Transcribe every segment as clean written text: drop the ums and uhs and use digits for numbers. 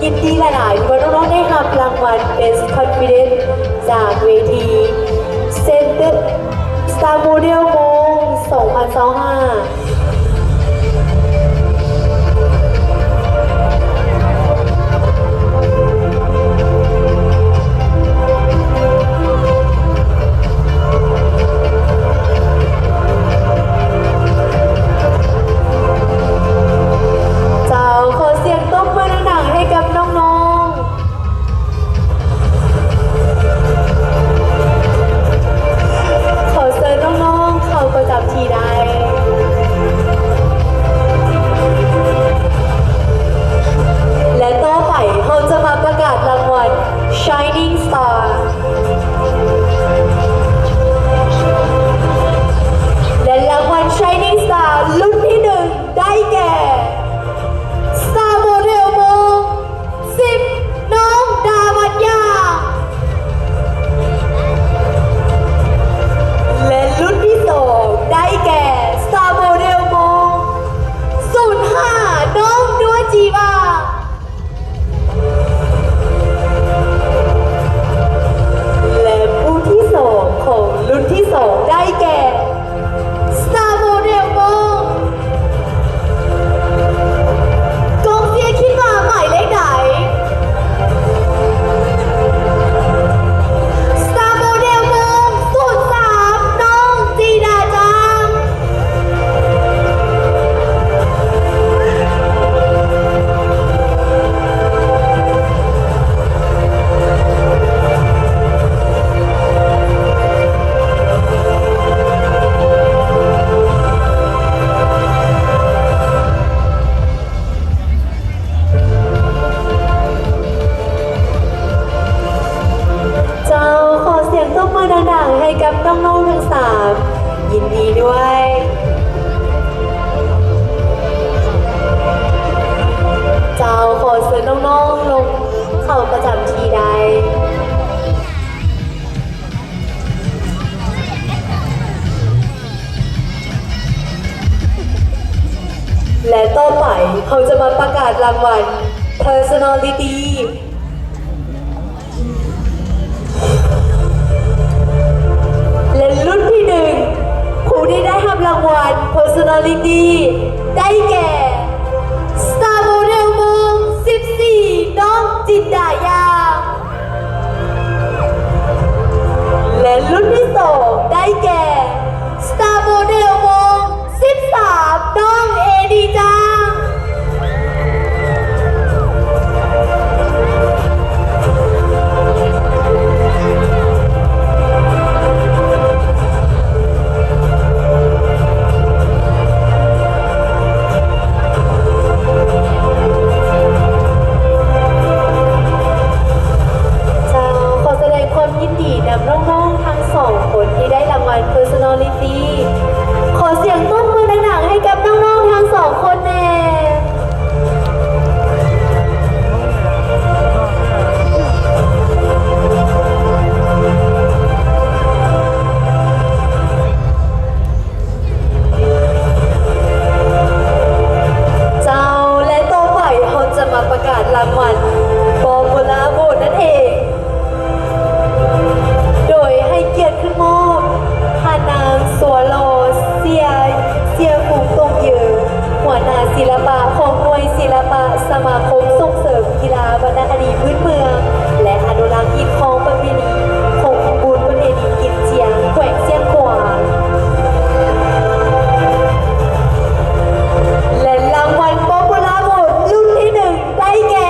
ยินดีหลายๆที่น้องๆได้รับรางวัล Best Confidence จากเวที Center Star Model มง2025ดังๆให้กับน้องๆทั้ง3ยินดีด้วยเจ้าขอเชิญน้องๆลงเข้าประจำที่ใดและต่อไปเขาจะมาประกาศรางวัล Personalityและรุ่นที่1ผู้ที่ได้รับรางวัล Personality ได้แก่ Star Model มง14น้องจินดายาและรุ่นที่2ได้แก่ Star Model มง13น้องเอดีจาPersonality ขอเสียงปรบมือดังๆให้กับน้องๆทั้ง2คนแน่เจ้าและต่อไปเราจะมาประกาศรางวัล Popular Vote นั่นเองโดยให้เกียรติขึ้นมอบนางสัวโลเซียฝูงตงเยือหัวหน้าศิลปะของหน่วยศิลปะสมาคมส่งเสริมกีฬาวรรณคดีพื้นเมืองและอนุรักษ์กิจของประเพณีของบุญประเพณีกินเจียงแขวงเชียงขวางและรางวัลป๊อปปูล่าโหวตรุ่นที่1ได้แก่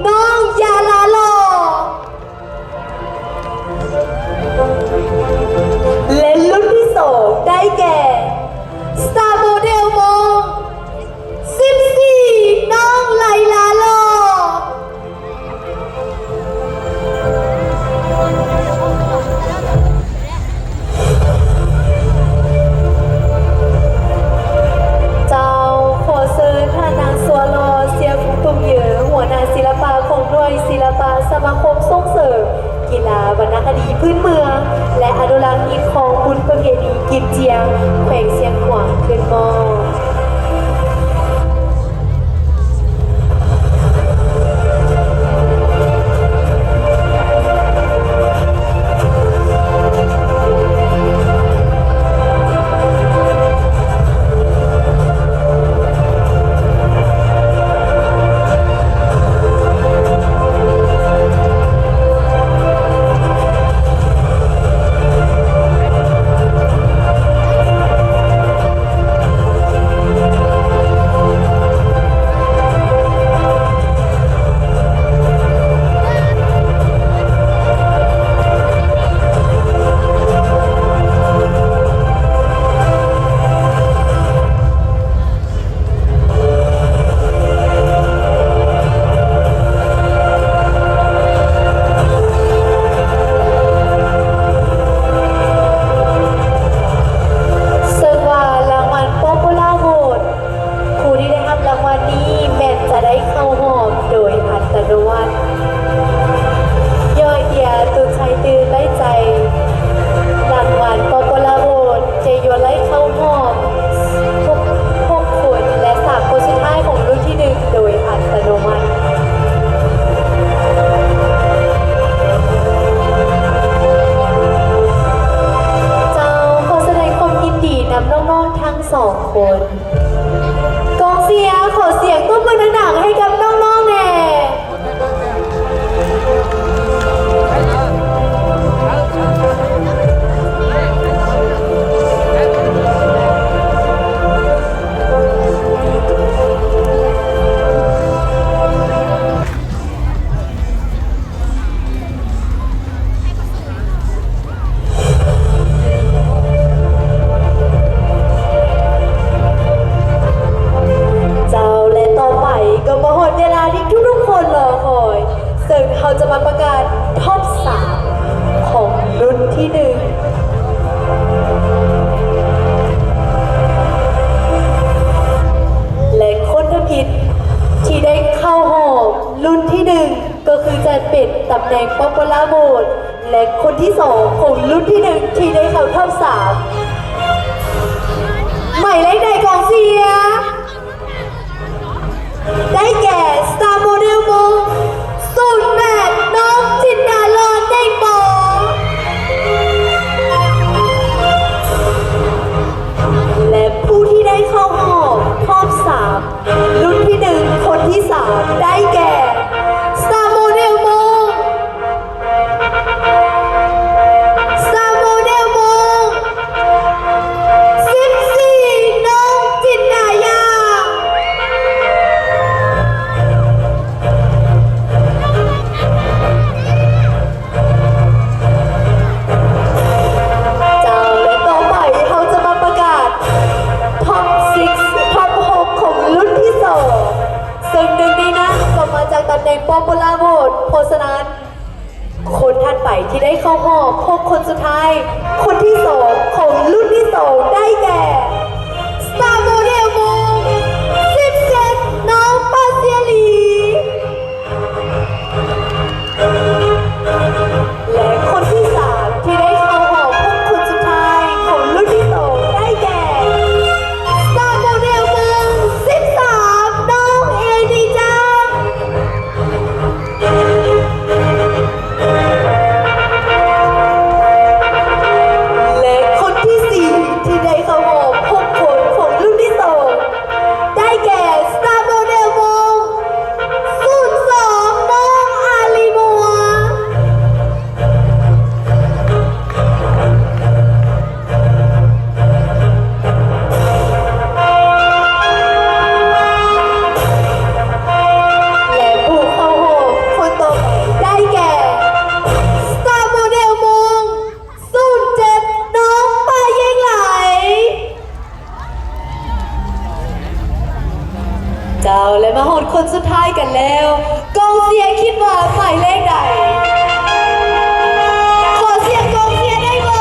น้องยาลาโลและรุ่นที่2ได้แก่ Star Model มง14น้องไลลาโลเจ้าขอเชิญท่านนางสัวโลเซียฟุงตุงเยอหัวหน้าศิลปะของหน่วยศิลปะสมาคมส่งเสริมกีฬาวรรณคดีพื้นเมืองและอนุรักษ์กิจของบุญประเพณี กินเจียงแขวงเสียงขวางขึ้นมอ ตำแหน่งป๊อปปูล่าโหวตและคนที่สองของรุ่นที่หนึ่งที่ได้เข้าท็อปสามหมายเลขใดกองเสียได้แก่ Star Model มง08น้องจินดาลอนได้ปอและผู้ที่ได้เข้ารอบท็อปสามรุ่นที่หนึ่งคนที่สามได้แก่ Star Model มงStar Model มง14น้องจินดายาเจ้าและต่อไปเขาจะมาประกาศท็อป6ท็อป6ของรุ่นที่สองซึ่งหนึ่งในนั้นก็มาจากตำแหน่งป๊อปปูล่าโหวตเพราะฉะนั้นคนถัดไปที่ได้เข้ารอบ6คนสุดท้ายคนที่สองของรุ่นที่สองได้แก่ Star Model มง17น้องปาเซียลีและคนที่สามที่ได้เข้ารอบ6คนสุดท้ายของรุ่นที่สองได้แก่ Star Model มง13น้องเอดีจังและคนที่สี่ที่ได้เข้ารอบ6คนของรุ่นที่สองได้แก่ Star Model มง02น้องอาลีมัวและผู้เข้ารอบคนต่อไปได้แก่ Star Model มง07น้องปาเยงไหล เจ้าและมาหดคนสุดท้ายกันแล้วกองเสียคิดว่าหมายเลขใดขอเสียงกองเสียได้บ่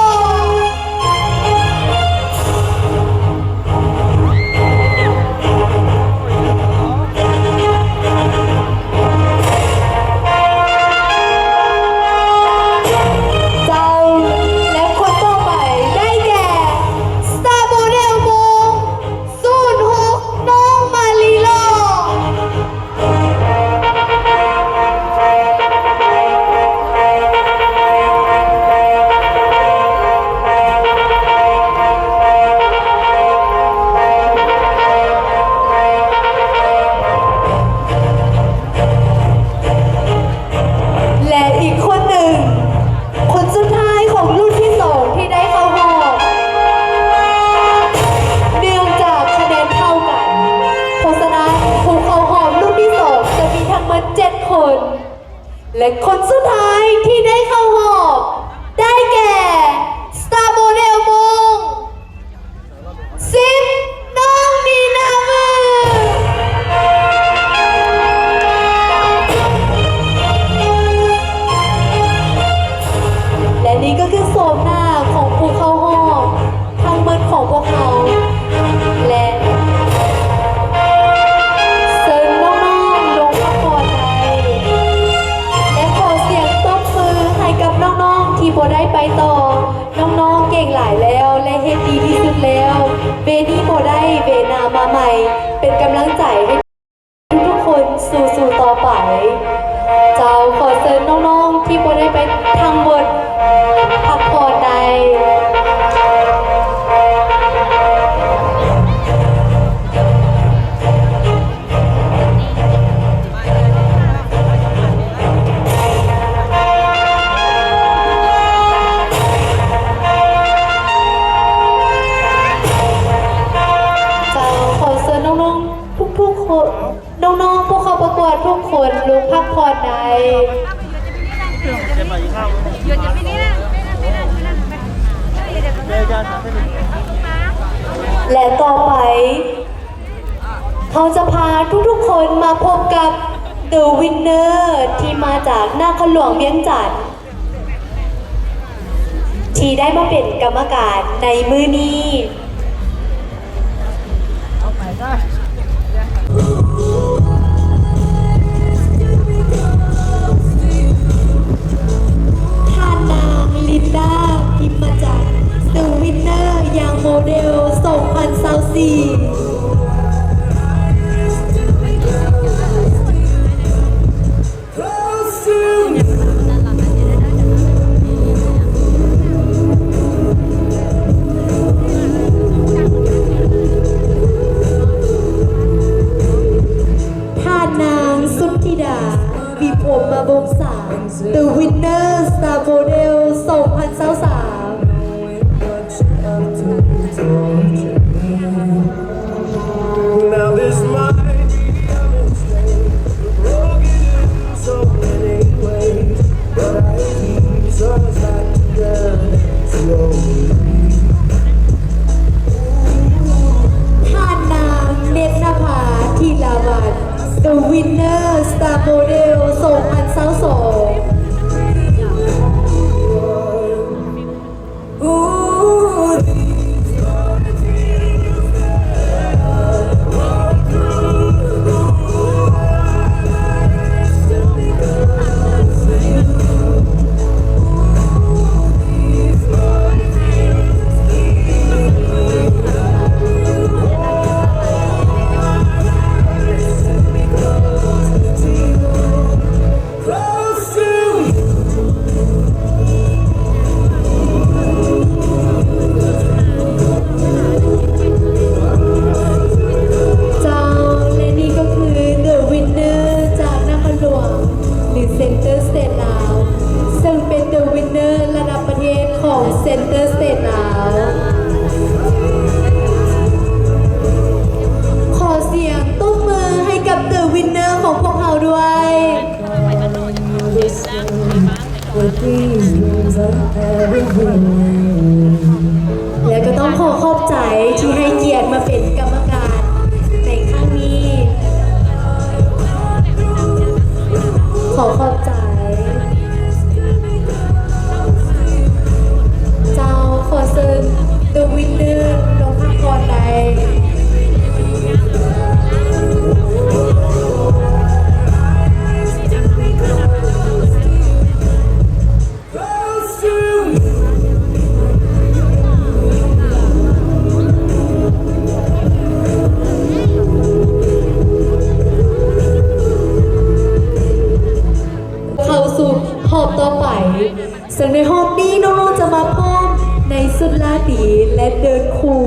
เจ้าและคนต่อไปได้แก่ และคนสุดท้ายที่ได้เข้าหอบได้แก่ Star Model มง10น้องนีนามือและนี่ก็คือโฉมหน้าของผู้เข้าหอบทั้งหมดของพวกเขาและเซิร์นน้องๆลงมาก่อนใดและขอเสียงตบมือให้กับน้องๆที่บ่ได้ไปต่อน้องๆเก่งหลายแล้วและเฮ็ดดีที่สุดแล้วเวนี้บ่ได้เวหนามาใหม่เป็นกำลังใจให้ทุกคนสู้ๆต่อไปเจ้าขอเชิญน้องๆที่บ่ได้ไปทางบนพักผ่อนใดทุกคนน้องๆพวกเขาประกวดทุกคนรู้พักผ่อนใดและต่อไปเขาจะพาทุกๆคนมาพบกับ The Winner ที่มาจากนครหลวงเวียงจันทร์ที่ได้มาเป็นกรรมการในมื้อนี้ท่านนางลินดาพิมมาจาก The Winner อย่างโมเดล 2024มีผมมาบงสาร The Winner Star Model 2023Now this might be a mistake, broken in so many ways, but I keep us back together slowly. ท่านนางเนตรนภาธีลาวัน The Winner Star Model 2022และก็ต้องขอบใจที่ให้เกียรติมาเป็นกรรมการในครั้งนี้ขอบใจเจ้าขอเชิญ The Winner ลงพักผ่อนใดต่อไปซึ่งในห้องนี้น้องๆจะมาพบในสุดลาดีและเดินคู่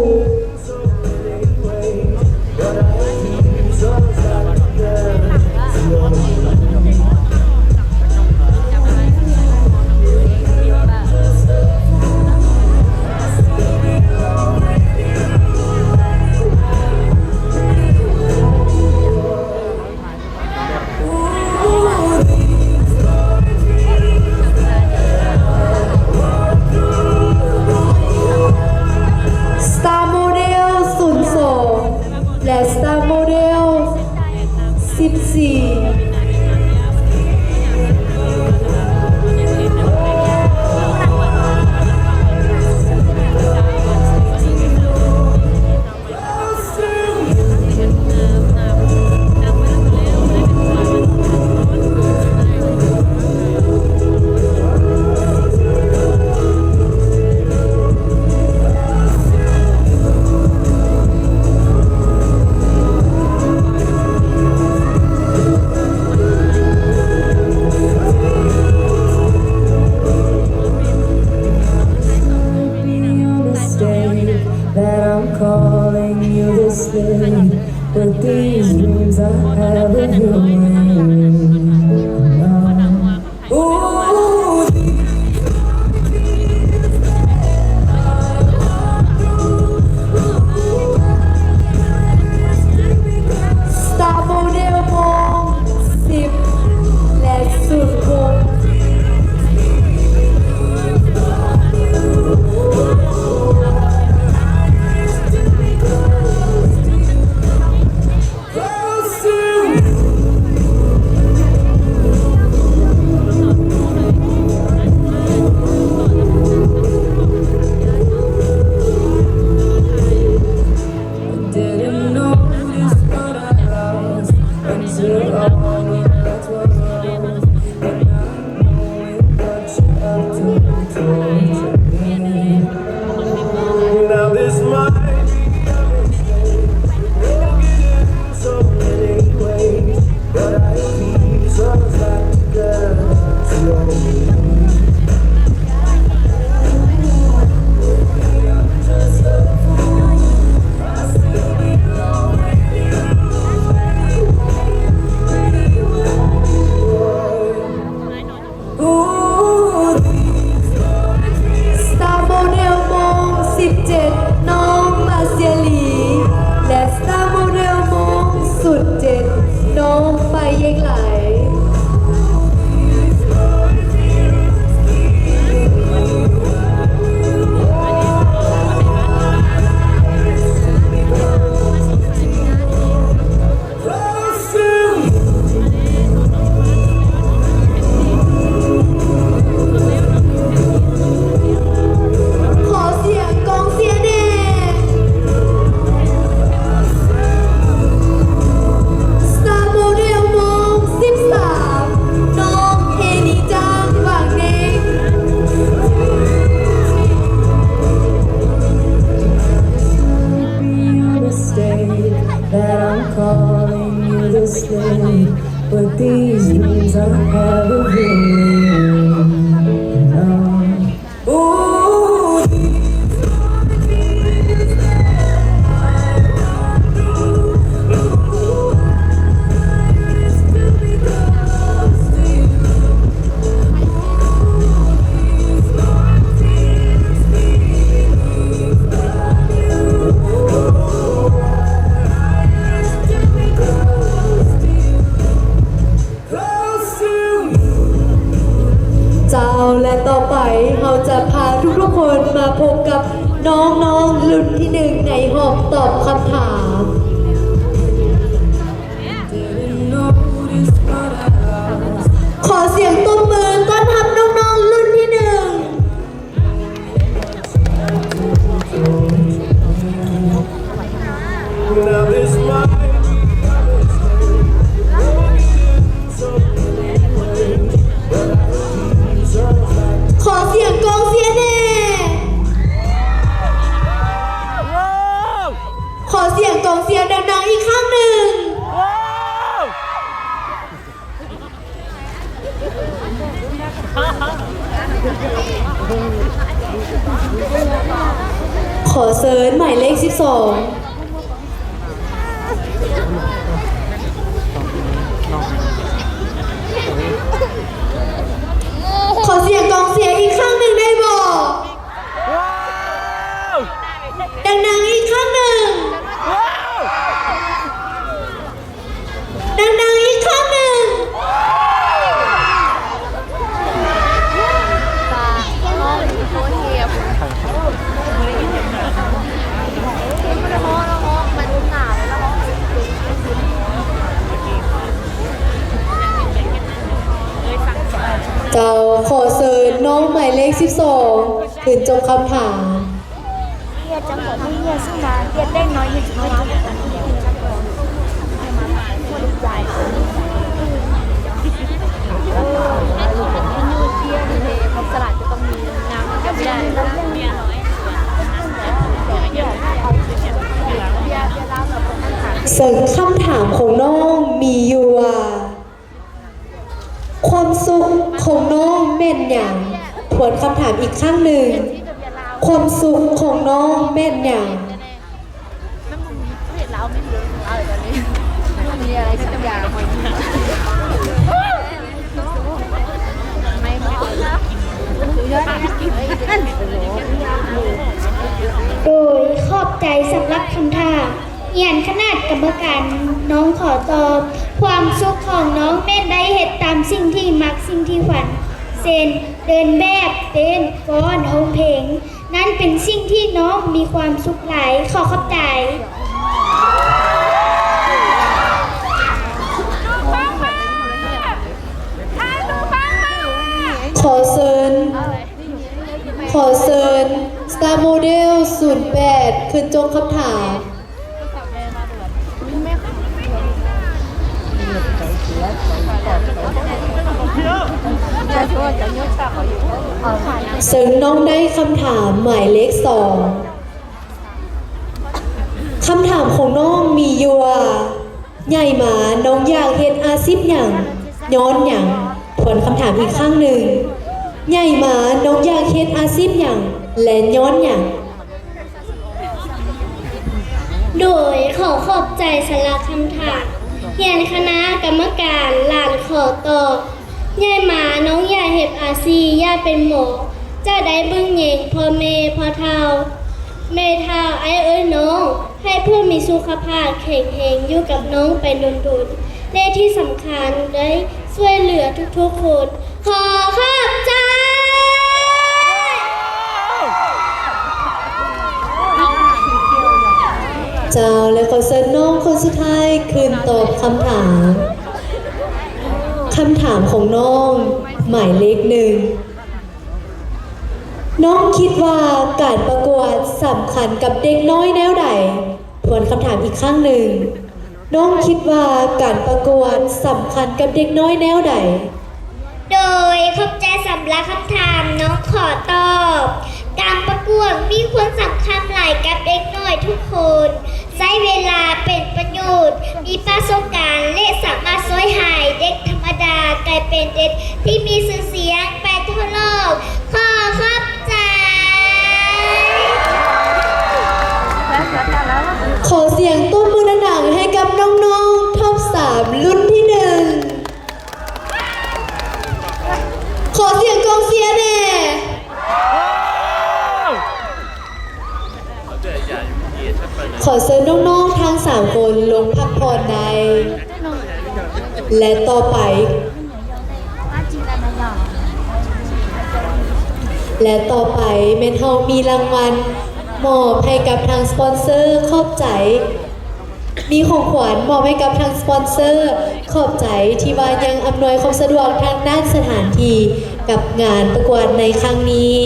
14 that I'm calling you this way, but these dreams I have of you Ooh, Star Model โมง10 และสุดคงdidn't notice what I lost until all the lights were off, and not knowing what you're up to torture me. Now this might be a mistake, broken in so many ways, but I piece us back together slowly. I'm just a fool. I still belong with you anyway. Ooh, Star Model โมง17 น้องมาเซียหลี และ Star Model โมงสุด7 น้องไปเยงไหล close to you. ขอเสียงกองเสียแน่ Star Model โมง13 น้องเฮนิจางหวังเนง Be a mistake that I'm calling you this way, but these dreams I have of you. Ooh, close to you. เจ้าและต่อไปเราจะพาทุกๆคนมาพบกับน้องๆรุ่นที่ 1 ในห้องตอบคำถาม Didn't notice what I lost. ขอเสียงตบมือต้อนรับน้องๆรุ่นที่ 1 Now this might be a mistake, broken in so many ways, but I piece us back. ขอเสียงกองเสียแน่ ขอเสียงกองเสียดังๆอีกครั้งหนึ่ง ขอเซิร์ชหมายเลข 12 ขอเสียงกองเสียอีกครั้งหนึ่งได้บอกดังๆอีกครั้งหนึ่งดังๆอีกครั้งหนึ่ง น้องโคตรเทียบ จ้าขอเชิญน้องหมายเลข 12ขึ้นจงคำถาม เฮียจังหวะที่เฮียซึ่งมาเฮียเต้นน้อยเฮียจะไม่ถูกกันเฮียจะเปิดคนใหญ่ความสลัดจะต้องมีงามก็ไม่ได้เมียน้อยซึ่งคำถามของน้องมีอยู่ว่าความสุขของน้องแม่นอย่างทวนคำถามอีกครั้งหนึ่งความสุขของน้องแม่นอย่าง เราไม่รู้เราตอนนี้มีอะไรสักอย่างไม่โดยขอบใจสำหรับคำถามเหียนขนาดกรรมการน้องขอตอบความสุขของน้องแม่นได้เหตุตามสิ่งที่มักสิ่งที่ฝันเช่นเดินแบบเต้นฟ้อนร้องเพลงนั่นเป็นสิ่งที่น้องมีความสุขหลายขอขอบใจ ขอเชิญ Star Model 08ขึ้นจงคำถาม ซึ่งน้องได้คำถามหมายเลข 2คำถามของน้องมีอยู่ว่าใหญ่หมาน้องอยากเฮ็ดอาชีพหยังย้อนหยังทวนคำถามอีกครั้งหนึ่งใหญ่หมาน้องอยากเฮ็ดอาชีพหยังและย้อนหยัง โดยขอขอบใจสำหรับคำถามเหียนคณะกรรมการหลานขอตอบยายหมาน้องอยากเห็บอาซีย่าเป็นหมอจะได้เบิ่งเยงพ่อแม่พ่อเฒ่าแม่เฒ่าไอ้เอ้ยน้องให้เพื่อมีสุขภาพแข็งแรงอยู่กับน้องไปนานๆและที่สำคัญได้ช่วยเหลือทุกๆคนขอขอบใจ เจ้าและขอเชิญน้องคนสุดท้ายขึ้นตอบคำถามของน้องหมายเลข 1น้องคิดว่าการประกวดสำคัญกับเด็กน้อยแนวใดทวนคำถามอีกครั้งหนึ่งน้องคิดว่าการประกวดสำคัญกับเด็กน้อยแนวใด โดยขอบใจสำหรับคำถามน้องขอตอบ การประกวดมีความสำคัญหลายกับเด็กน้อยทุกคนใช้เวลาเป็นประโยชน์ มีประสบการณ์และสามารถช่วยให้เด็กธรรมดากลายเป็นเด็กที่มีชื่อเสียงไปทั่วโลกขอขอบใจ ขอเสียงตุ้มมือหนักๆให้กับน้องๆท็อป3รุ่นที่ 1ขอเสียงกองเชียร์แน่ขอเชิญน้องๆทั้ง3คนลงพักผ่อนในและต่อไปเมนเฮามีรางวัลมอบให้กับทางสปอนเซอร์ขอบใจมีของขวัญมอบให้กับทางสปอนเซอร์ขอบใจที่ว่ายังอำนวยความสะดวกทางด้านสถานที่กับงานประกวดในครั้งนี้